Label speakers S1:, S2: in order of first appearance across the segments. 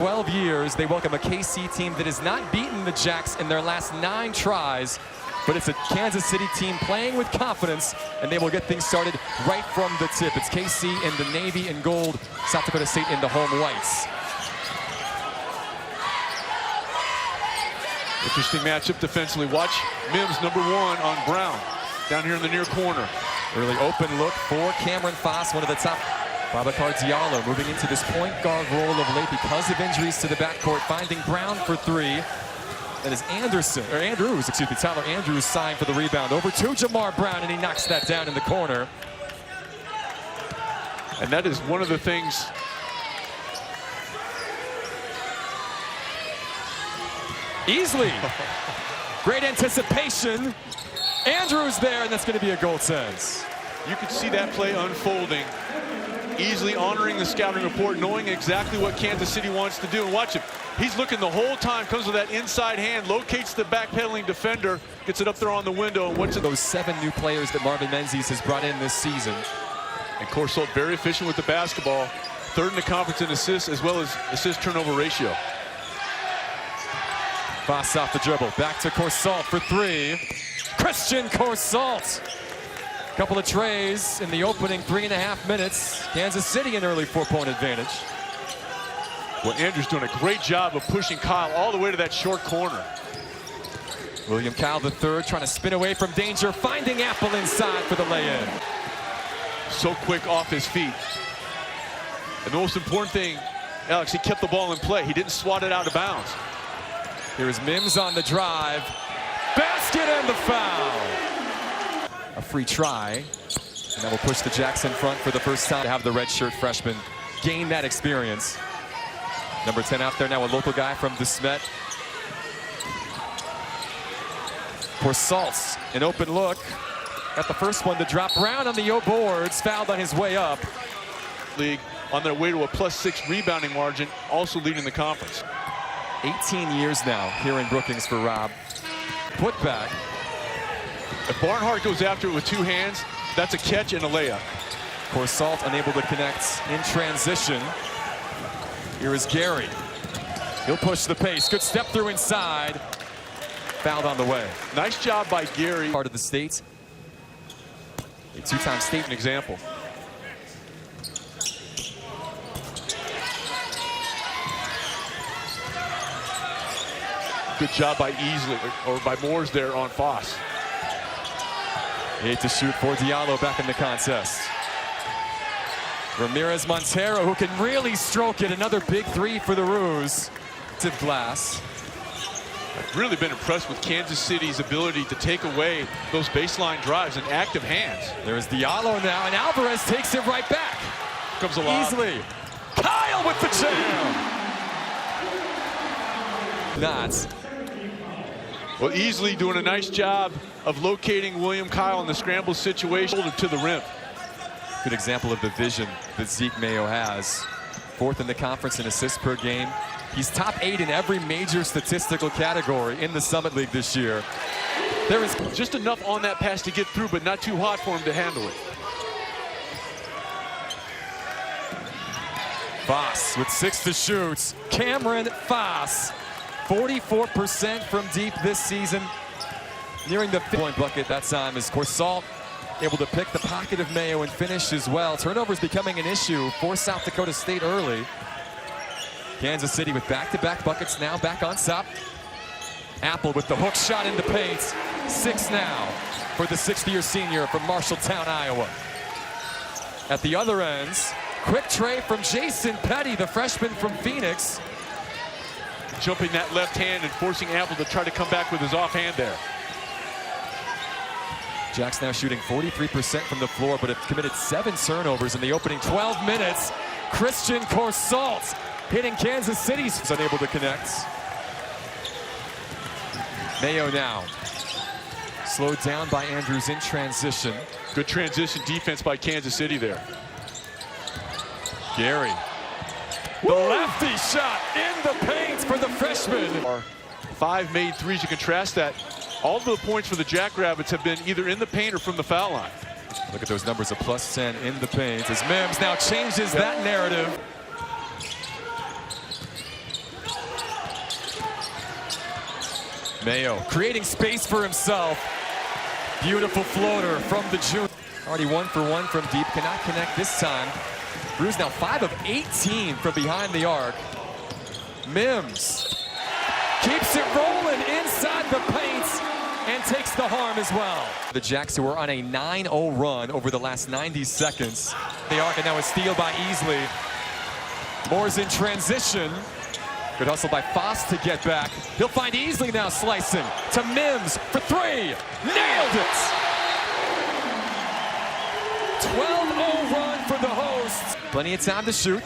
S1: 12 years, they welcome a KC team that has not beaten the Jacks in their last 9 tries, but it's a Kansas City team playing with confidence, and they will get things started right from the tip. It's KC in the navy and gold, South Dakota State in the home whites.
S2: Interesting matchup defensively. Watch Mims, #1 on Brown, down here in the near corner.
S1: Early open look for Cameron Foss, one of the top. Babacar Diallo moving into this point guard role of late because of injuries to the backcourt, finding Brown for 3. That is Andrews, Tyler Andrews signed for the rebound. Over to Jamar Brown, and he knocks that down in the corner.
S2: And that is one of the things.
S1: Easily. Great anticipation. Andrews there, and that's going to be a goaltend.
S2: You could see that play unfolding. Easily honoring the scouting report, knowing exactly what Kansas City wants to do. And watch him. He's looking the whole time, comes with that inside hand, locates the backpedaling defender, gets it up there on the window. And what's
S1: those 7 new players that Marvin Menzies has brought in this season.
S2: And Corsolt very efficient with the basketball. 3rd in the conference in assists as well as assist turnover ratio.
S1: Foss off the dribble, back to Corsolt for 3. Christian Corsolt. Couple of trays in the opening 3.5 minutes. Kansas City an early 4-point advantage.
S2: Well, Andrews doing a great job of pushing Kyle all the way to that short corner.
S1: William Kyle III trying to spin away from danger, finding Apple inside for the lay-in.
S2: So quick off his feet. And the most important thing, Alex, he kept the ball in play. He didn't swat it out of bounds.
S1: Here is Mims on the drive. Basket and the foul. A free try, and that will push the Jacks in front for the first time to have the redshirt freshman gain that experience. Number 10 out there now, a local guy from DeSmet. Corsolt, an open look. Got the first one to drop. Brown on the boards, fouled on his way up.
S2: League on their way to a +6 rebounding margin, also leading the conference.
S1: 18 years now here in Brookings for Rob. Put back.
S2: If Barnhart goes after it with 2 hands, that's a catch and a layup.
S1: Corsolt unable to connect in transition. Here is Gary. He'll push the pace. Good step through inside. Fouled on the way.
S2: Nice job by Gary.
S1: Part of the state. A 2-time state
S2: example. Good job by Easley, or by Moores there on Foss.
S1: 8 to shoot for Diallo back in the contest. Ramirez Montero, who can really stroke it. Another big 3 for the Roos. To glass.
S2: I've really been impressed with Kansas City's ability to take away those baseline drives and active hands.
S1: There's Diallo now, and Alvarez takes it right back.
S2: Comes a lot.
S1: Easily. Kyle with the jam. Not.
S2: Well, Easley doing a nice job of locating William Kyle in the scramble situation to the rim.
S1: Good example of the vision that Zeke Mayo has. 4th in the conference in assists per game. He's top 8 in every major statistical category in the Summit League this year. There is
S2: just enough on that pass to get through, but not too hot for him to handle it.
S1: Foss with 6 to shoot. Cameron Foss, 44% from deep this season. Nearing the 5-point bucket that time is Corsolt able to pick the pocket of Mayo and finish as well. Turnovers becoming an issue for South Dakota State early. Kansas City with back-to-back buckets now back on top. Apple with the hook shot in the paint. 6 now for the 6th-year senior from Marshalltown, Iowa. At the other ends, quick tray from Jason Petty, the freshman from Phoenix.
S2: Jumping that left hand and forcing Apple to try to come back with his offhand there.
S1: Jacks now shooting 43% from the floor, but have committed 7 turnovers in the opening 12 minutes. Christian Corsolt hitting Kansas City. He's unable to connect. Mayo now. Slowed down by Andrews in transition.
S2: Good transition defense by Kansas City there.
S1: Gary. The lefty shot in the paint for the freshman.
S2: 5 made threes. You contrast that. All of the points for the Jackrabbits have been either in the paint or from the foul line.
S1: Look at those numbers of +10 in the paint as Mims now changes that narrative. Mayo creating space for himself. Beautiful floater from the junior. Already 1 for 1 from deep, cannot connect this time. Brews now 5 of 18 from behind the arc. Mims keeps it rolling inside the paint and takes the harm as well. The Jacks, who are on a 9-0 run over the last 90 seconds. The arc, and now a steal by Easley. Moore's in transition. Good hustle by Foss to get back. He'll find Easley now slicing to Mims for 3. Nailed it! 12-0 run for the hosts. Plenty of time to shoot.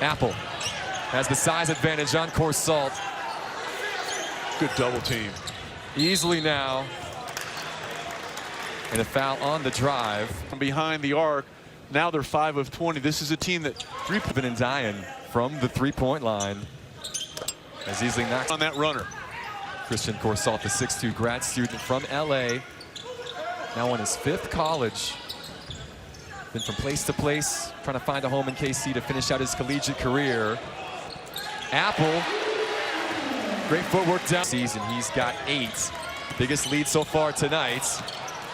S1: Apple has the size advantage on Corsalt.
S2: Good double team.
S1: Easley now. And a foul on the drive.
S2: From behind the arc, now they're 5 of 20. This is a team that
S1: Three-point and dying from the three-point line. As Easley knocks
S2: on that runner.
S1: Christian Corsalt, the 6'2 grad student from LA. Now on his 5th college. Been from place to place, trying to find a home in KC to finish out his collegiate career. Apple, great footwork down season. He's got 8. Biggest lead so far tonight.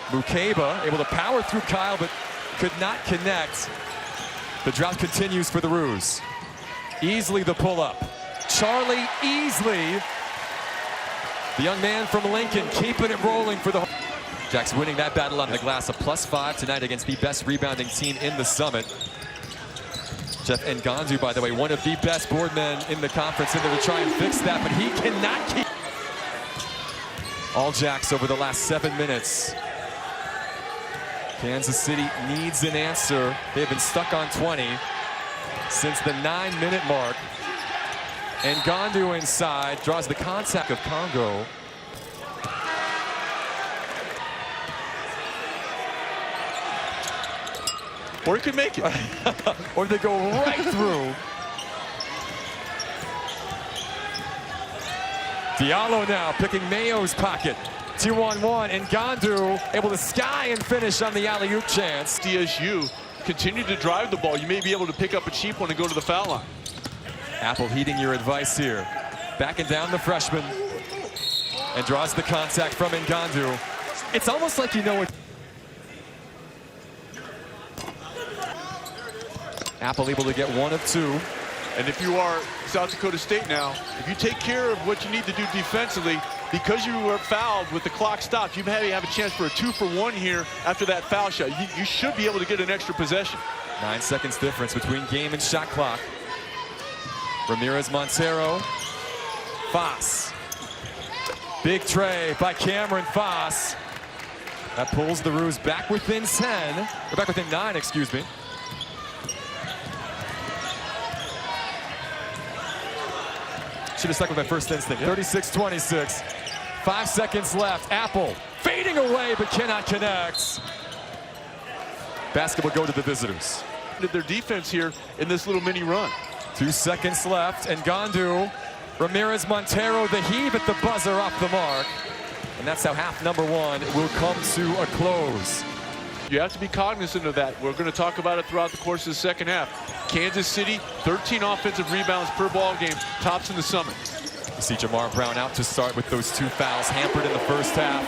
S1: Mukeba able to power through Kyle, but could not connect. The drought continues for the Roos. Easley the pull-up. Charlie Easley, the young man from Lincoln, keeping it rolling for the Jacks winning that battle on the glass. A +5 tonight against the best rebounding team in the Summit. Jeff Ngandu, by the way, one of the best board men in the conference, in there to try and fix that, but he cannot keep. All Jacks over the last 7 minutes. Kansas City needs an answer. They've been stuck on 20 since the 9-minute mark. Ngandu inside, draws the contact of Congo.
S2: Or he could make it.
S1: Or they go right through. Diallo now picking Mayo's pocket. 2-on-1, and Ngandu able to sky and finish on the alley-oop chance.
S2: DSU continue to drive the ball. You may be able to pick up a cheap one and go to the foul line.
S1: Apple heeding your advice here. Backing down the freshman. And draws the contact from Ngandu. It's almost like you know it. Apple able to get 1 of 2.
S2: And if you are South Dakota State now, if you take care of what you need to do defensively, because you were fouled with the clock stopped, you may have a chance for a 2 for 1 here after that foul shot. You should be able to get an extra possession.
S1: 9 seconds difference between game and shot clock. Ramirez Montero. Foss. Big tray by Cameron Foss. That pulls the Roos back within 10. Or back within 9, excuse me. Should have stuck with my first instinct. 36-26. 5 seconds left. Apple fading away, but cannot connect. Basket will go to the visitors.
S2: Their defense here in this little mini run.
S1: 2 seconds left. And Ngandu, Ramirez Montero, the heave at the buzzer off the mark. And that's how half number 1 will come to a close.
S2: You have to be cognizant of that. We're going to talk about it throughout the course of the second half. Kansas City, 13 offensive rebounds per ball game, tops in the Summit.
S1: You see Jamar Brown out to start with those 2 fouls, hampered in the first half.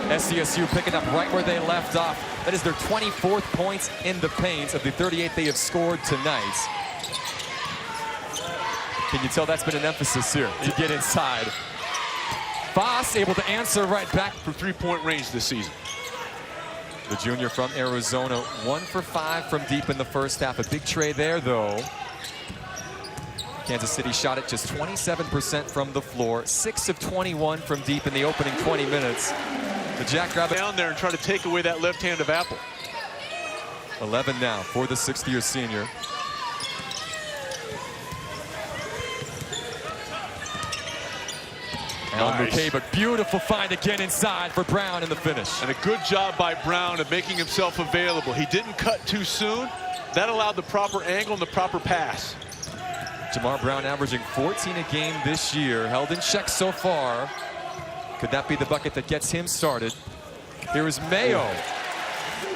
S1: SDSU picking up right where they left off. That is their 24th points in the paint of the 38 they have scored tonight. Can you tell that's been an emphasis here to get inside? Foss able to answer right back
S2: from 3-point range this season.
S1: The junior from Arizona, 1 for 5 from deep in the first half. A big tray there, though. Kansas City shot it just 27% from the floor, 6 of 21 from deep in the opening 20 minutes. The Jackrabbits
S2: down there and try to take away that left hand of Apple.
S1: 11 now for the 6th-year senior.
S2: Nice.
S1: But beautiful find again inside for Brown in the finish.
S2: And a good job by Brown of making himself available. He didn't cut too soon. That allowed the proper angle and the proper pass.
S1: Jamar Brown averaging 14 a game this year, held in check so far. Could that be the bucket that gets him started? Here is Mayo.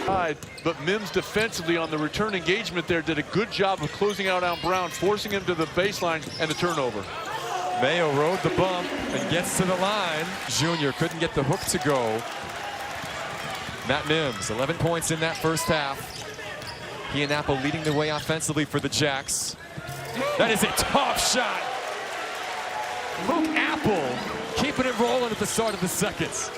S2: But Mims defensively on the return engagement there did a good job of closing out on Brown, forcing him to the baseline and the turnover.
S1: Mayo rode the bump and gets to the line. Junior couldn't get the hook to go. Matt Mims, 11 points in that first half. He and Apple leading the way offensively for the Jacks. That is a tough shot. Luke Apple keeping it rolling at the start of the seconds.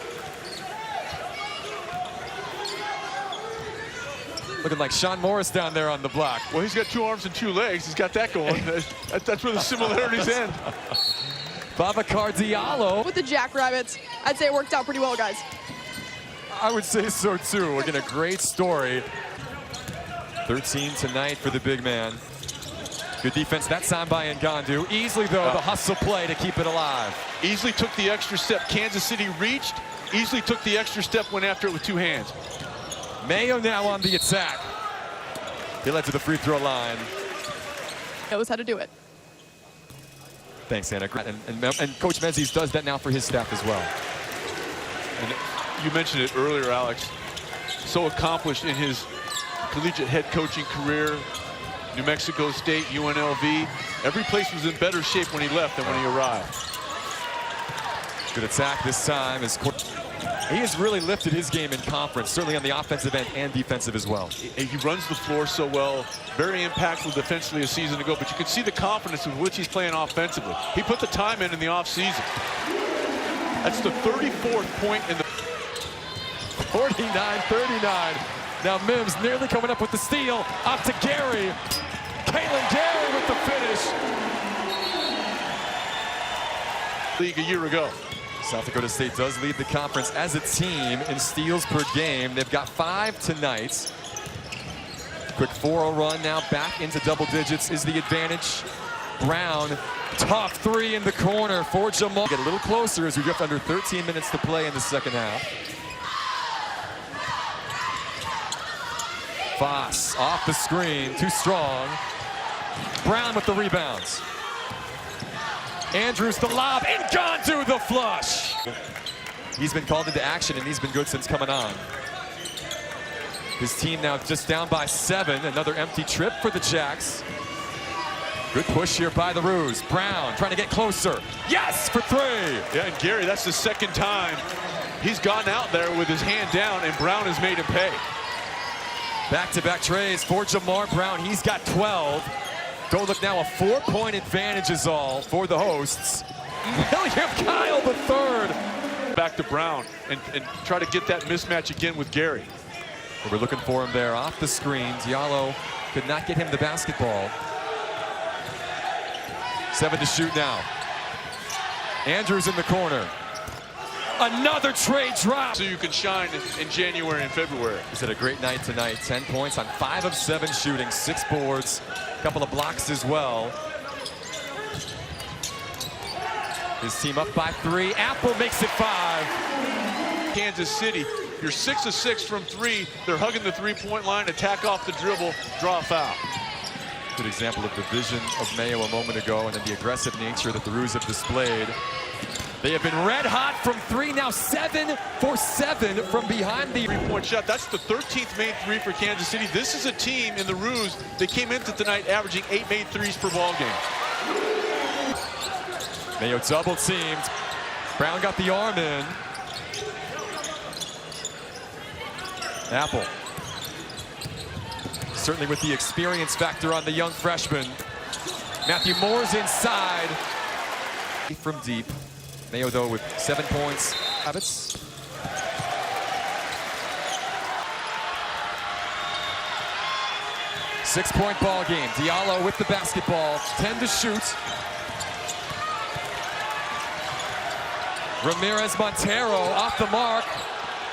S1: Looking like Sean Morris down there on the block.
S2: Well, he's got 2 arms and 2 legs. He's got that going. That's where the similarities end.
S1: Babacar Diallo.
S3: With the Jackrabbits, I'd say it worked out pretty well, guys.
S1: I would say so too. Again, a great story. 13 tonight for the big man. Good defense that time by Ngandu. Easily, though, the hustle play to keep it alive.
S2: Easily took the extra step. Kansas City reached. Easily took the extra step, went after it with 2 hands.
S1: Mayo now on the attack. He led to the free throw line.
S3: Knows how to do it.
S1: Thanks, Anna. And Coach Menzies does that now for his staff as well.
S2: And you mentioned it earlier, Alex. So accomplished in his collegiate head coaching career. New Mexico State, UNLV. Every place was in better shape when he left than when he arrived.
S1: Good attack this time. He has really lifted his game in conference, certainly on the offensive end and defensive as well.
S2: He runs the floor so well. Very impactful defensively a season ago, but you can see the confidence with which he's playing offensively. He put the time in the offseason. That's the 34th point in the
S1: 49-39. Now Mims nearly coming up with the steal. Up to Gary. Kalen Gary with the finish.
S2: League a year ago.
S1: South Dakota State does lead the conference as a team in steals per game. They've got 5 tonight. Quick 4-0 run now back into double digits is the advantage. Brown, tough 3 in the corner for Jamal. Get a little closer as we get under 13 minutes to play in the second half. Foss off the screen, too strong. Brown with the rebounds. Andrews the lob, and gone to the flush. He's been called into action, and he's been good since coming on. His team now just down by 7. Another empty trip for the Jacks. Good push here by the Roos. Brown trying to get closer. Yes, for 3.
S2: Yeah, and Gary, that's the second time he's gone out there with his hand down, and Brown has made him pay.
S1: Back-to-back trays for Jamar Brown. He's got 12. Go look now, a 4-point advantage is all for the hosts. William Kyle the third.
S2: Back to Brown and try to get that mismatch again with Gary.
S1: We're looking for him there off the screen. Diallo could not get him the basketball. 7 to shoot now. Andrews in the corner. Another trade drop.
S2: So you can shine in January and February.
S1: He's had a great night tonight. 10 points on 5 of 7 shooting, 6 boards, a couple of blocks as well. His team up by 3. Apple makes it 5.
S2: Kansas City, you're 6 of 6 from 3. They're hugging the 3-point line, attack off the dribble, draw a foul.
S1: Good example of the vision of Mayo a moment ago, and then the aggressive nature that the Roos have displayed. They have been red hot from 3, now 7 for 7 from behind the
S2: 3-point shot. That's the 13th made 3 for Kansas City. This is a team in the Roos that came into tonight averaging 8 made 3s per ball game.
S1: Mayo double teamed. Brown got the arm in. Apple. Certainly with the experience factor on the young freshman. Matthew Moore's inside. From deep. Mayo, though, with 7 points. Habits. Six-point ball game. Diallo with the basketball. 10 to shoot. Ramirez Montero off the mark.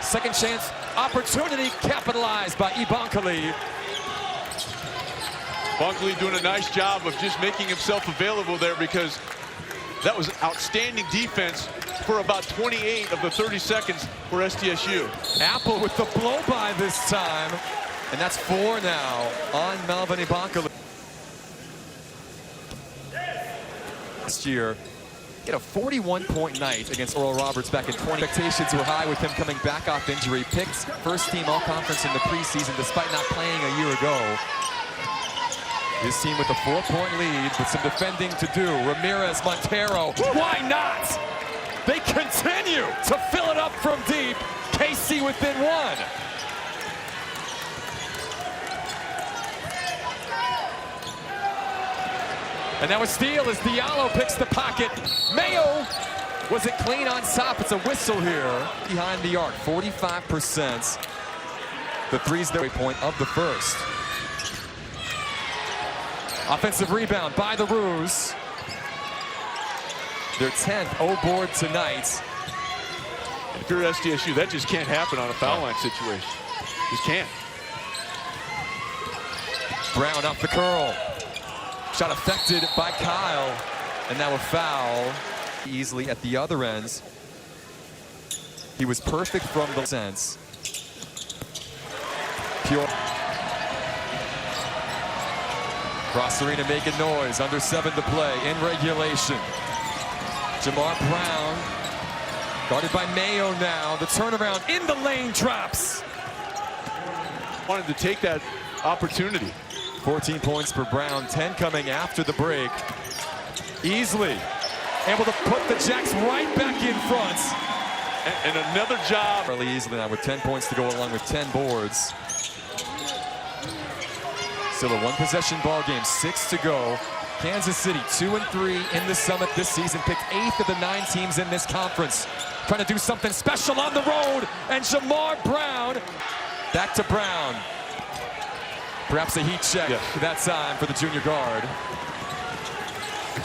S1: Second chance opportunity capitalized by Ibankali.
S2: Bunkley doing a nice job of just making himself available there, because that was outstanding defense for about 28 of the 30 seconds for SDSU.
S1: Apple with the blow-by this time. And that's 4 now on Melvin Ibankali. Last year, he had a 41-point night against Oral Roberts back in 20. Expectations were high with him coming back off injury. Picked first-team all-conference in the preseason despite not playing a year ago. His team with a 4-point lead with some defending to do. Ramirez, Montero, why not? They continue to fill it up from deep. KC within one. And now a steal as Diallo picks the pocket. Mayo wasn't clean on top. It's a whistle here. Behind the arc, 45%. The three's the point of the first. Offensive rebound by the Roos. Their 10th O-board tonight.
S2: If you're SDSU, that just can't happen on a foul line situation. Just can't.
S1: Brown off the curl. Shot affected by Kyle. And now a foul. Easily at the other ends. He was perfect from the sense. Pure. Cross arena making noise. Under 7 to play in regulation. Jamar Brown. Guarded by Mayo now. The turnaround in the lane drops.
S2: Wanted to take that opportunity.
S1: 14 points for Brown, 10 coming after the break. Easily able to put the Jacks right back in front.
S2: And another job.
S1: Really easily now with 10 points to go along with 10 boards. Still a one-possession ball game, 6 to go. Kansas City 2-3 in the Summit this season, picked 8th of the 9 teams in this conference. Trying to do something special on the road, and Jamar Brown. Back to Brown. Perhaps a heat check that time for the junior guard.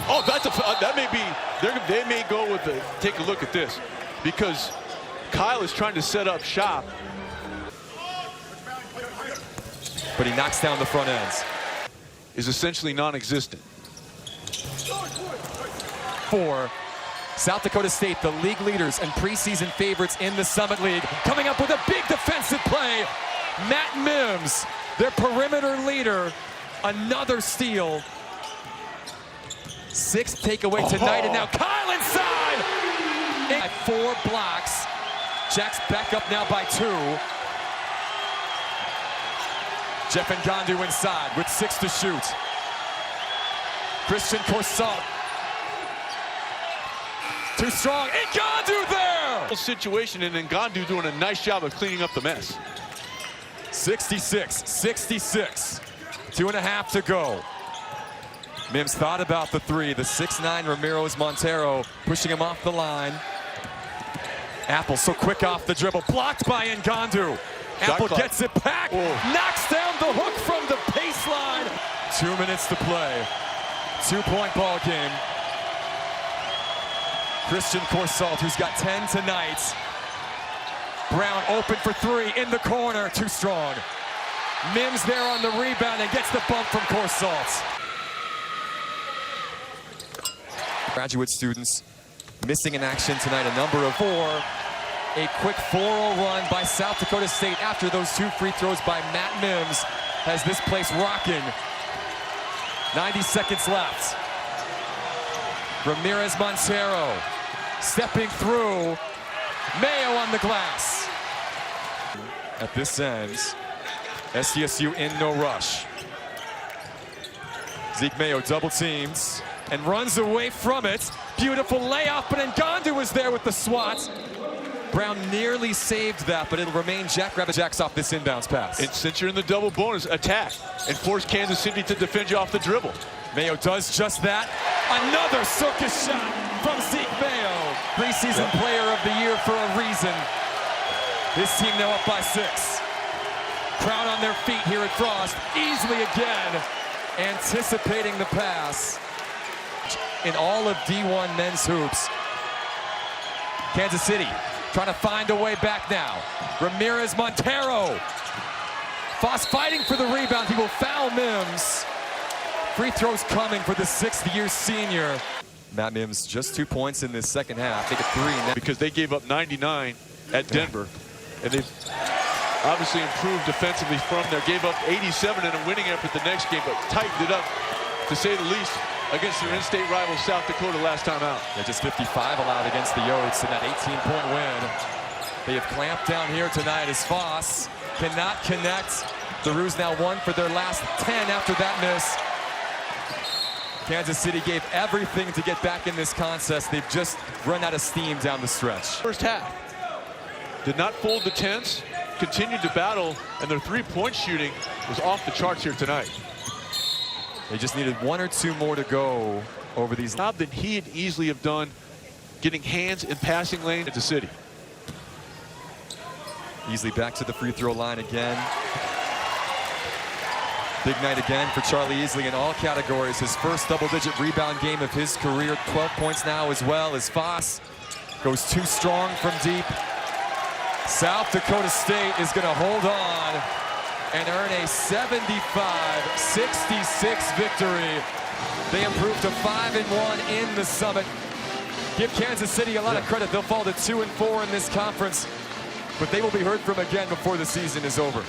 S2: Oh, that may be, they may go with the, take a look at this, because Kyle is trying to set up shop.
S1: But he knocks down the front ends.
S2: Is essentially non-existent.
S1: For South Dakota State, the league leaders and preseason favorites in the Summit League, coming up with a big defensive play. Matt Mims, their perimeter leader, another steal. 6th takeaway tonight, and now Kyle inside! 4 blocks. Jacks back up now by 2. Jeff Ngandu inside with 6 to shoot. Christian Corsalt. Too strong. Ngandu there!
S2: Situation, and Ngandu doing a nice job of cleaning up the mess.
S1: 66. 2.5 to go. Mims thought about the 3. The 6'9 Ramirez Montero pushing him off the line. Apple so quick off the dribble. Blocked by Ngandu. Apple gets it back. Knocks down the hook from the baseline. 2 minutes to play. 2-point ball game. Christian Corsalt, who's got 10 tonight. Brown open for 3 in the corner. Too strong. Mims there on the rebound and gets the bump from Corsalt. Graduate students missing in action tonight, a number of 4. A quick 4-0 run by South Dakota State after those 2 free throws by Matt Mims has this place rocking. 90 seconds left. Ramirez Montero stepping through. Mayo on the glass. At this end, SDSU in no rush. Zeke Mayo double teams and runs away from it. Beautiful layoff, but Ngandu was there with the swat. Brown nearly saved that, but it'll remain Jacks off this inbounds pass.
S2: And since you're in the double bonus, attack and force Kansas City to defend you off the dribble.
S1: Mayo does just that. Another circus shot from Zeke Mayo. Preseason player of the year for a reason. His team now up by 6. Crowd on their feet here at Frost. Easily again, anticipating the pass. In all of D1 men's hoops. Kansas City trying to find a way back now. Ramirez Montero. Foss fighting for the rebound. He will foul Mims. Free throws coming for the 6th-year senior. Matt Mims just 2 points in this second half. Take a 3 now.
S2: Because they gave up 99 at Denver. And they've obviously improved defensively from there. Gave up 87 in a winning effort the next game, but tightened it up, to say the least, against their in-state rival South Dakota last time out.
S1: They're just 55 allowed against the Yotes in that 18-point win. They have clamped down here tonight as Foss cannot connect. The Roos now 1 for their last 10 after that miss. Kansas City gave everything to get back in this contest. They've just run out of steam down the stretch.
S2: First half. Did not fold the tents, continued to battle, and their three-point shooting was off the charts here tonight.
S1: They just needed one or two more to go over these.
S2: Job that he'd easily have done getting hands in passing lane at the City.
S1: Easily back to the free throw line again. Big night again for Charlie Easley in all categories. His first double-digit rebound game of his career. 12 points now as well as Foss goes too strong from deep. South Dakota State is going to hold on and earn a 75-66 victory. They improve to 5-1 in the Summit. Give Kansas City a lot of credit. They'll fall to 2-4 in this conference, but they will be heard from again before the season is over.